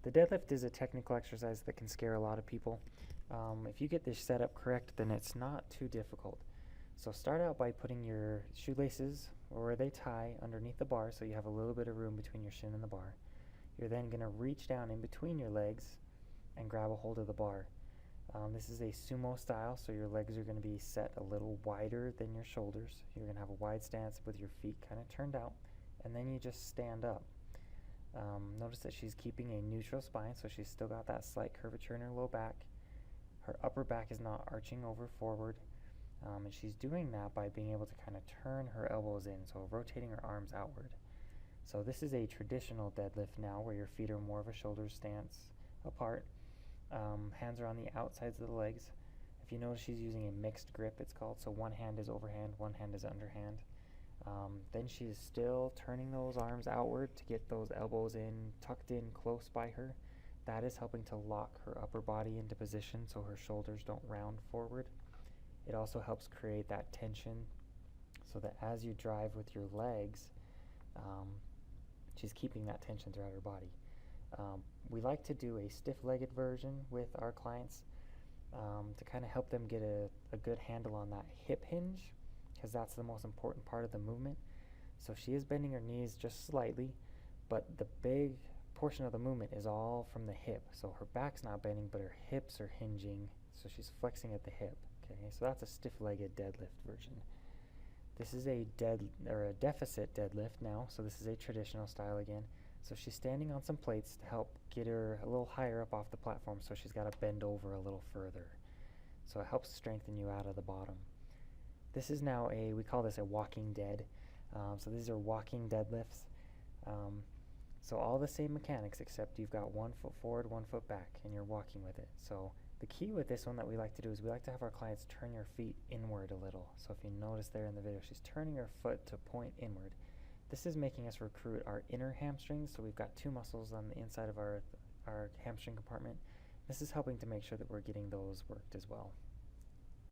The deadlift is a technical exercise that can scare a lot of people. If you get this set up correct, then it's not too difficult. So start out by putting your shoelaces where they tie underneath the bar, so you have a little bit of room between your shin and the bar. You're then going to reach down in between your legs and grab a hold of the bar. This is a sumo style, so your legs are going to be set a little wider than your shoulders. You're going to have a wide stance with your feet kind of turned out, and then you just stand up. Notice that she's keeping a neutral spine, so she's still got that slight curvature in her low back. Her upper back is not arching over forward, and she's doing that by being able to kind of turn her elbows in, so rotating her arms outward. So this is a traditional deadlift now, where your feet are more of a shoulder stance apart. Hands are on the outsides of the legs. If you notice, she's using a mixed grip, it's called, so one hand is overhand, one hand is underhand. Then she's still turning those arms outward to get those elbows in, tucked in close by her. That is helping to lock her upper body into position so her shoulders don't round forward. It also helps create that tension so that as you drive with your legs, she's keeping that tension throughout her body. We like to do a stiff-legged version with our clients to kind of help them get a good handle on that hip hinge, because that's the most important part of the movement. So she is bending her knees just slightly, but the big portion of the movement is all from the hip. So her back's not bending, but her hips are hinging, so she's flexing at the hip. Okay, so that's a stiff-legged deadlift version. This is a deficit deadlift now, so this is a traditional style again. So she's standing on some plates to help get her a little higher up off the platform, so she's got to bend over a little further. So it helps strengthen you out of the bottom. This is now we call this a walking dead. So these are walking deadlifts. So all the same mechanics, except you've got 1 foot forward, 1 foot back, and you're walking with it. So the key with this one that we like to do is we like to have our clients turn your feet inward a little. So if you notice there in the video, she's turning her foot to point inward. This is making us recruit our inner hamstrings. So we've got 2 muscles on the inside of our hamstring compartment. This is helping to make sure that we're getting those worked as well.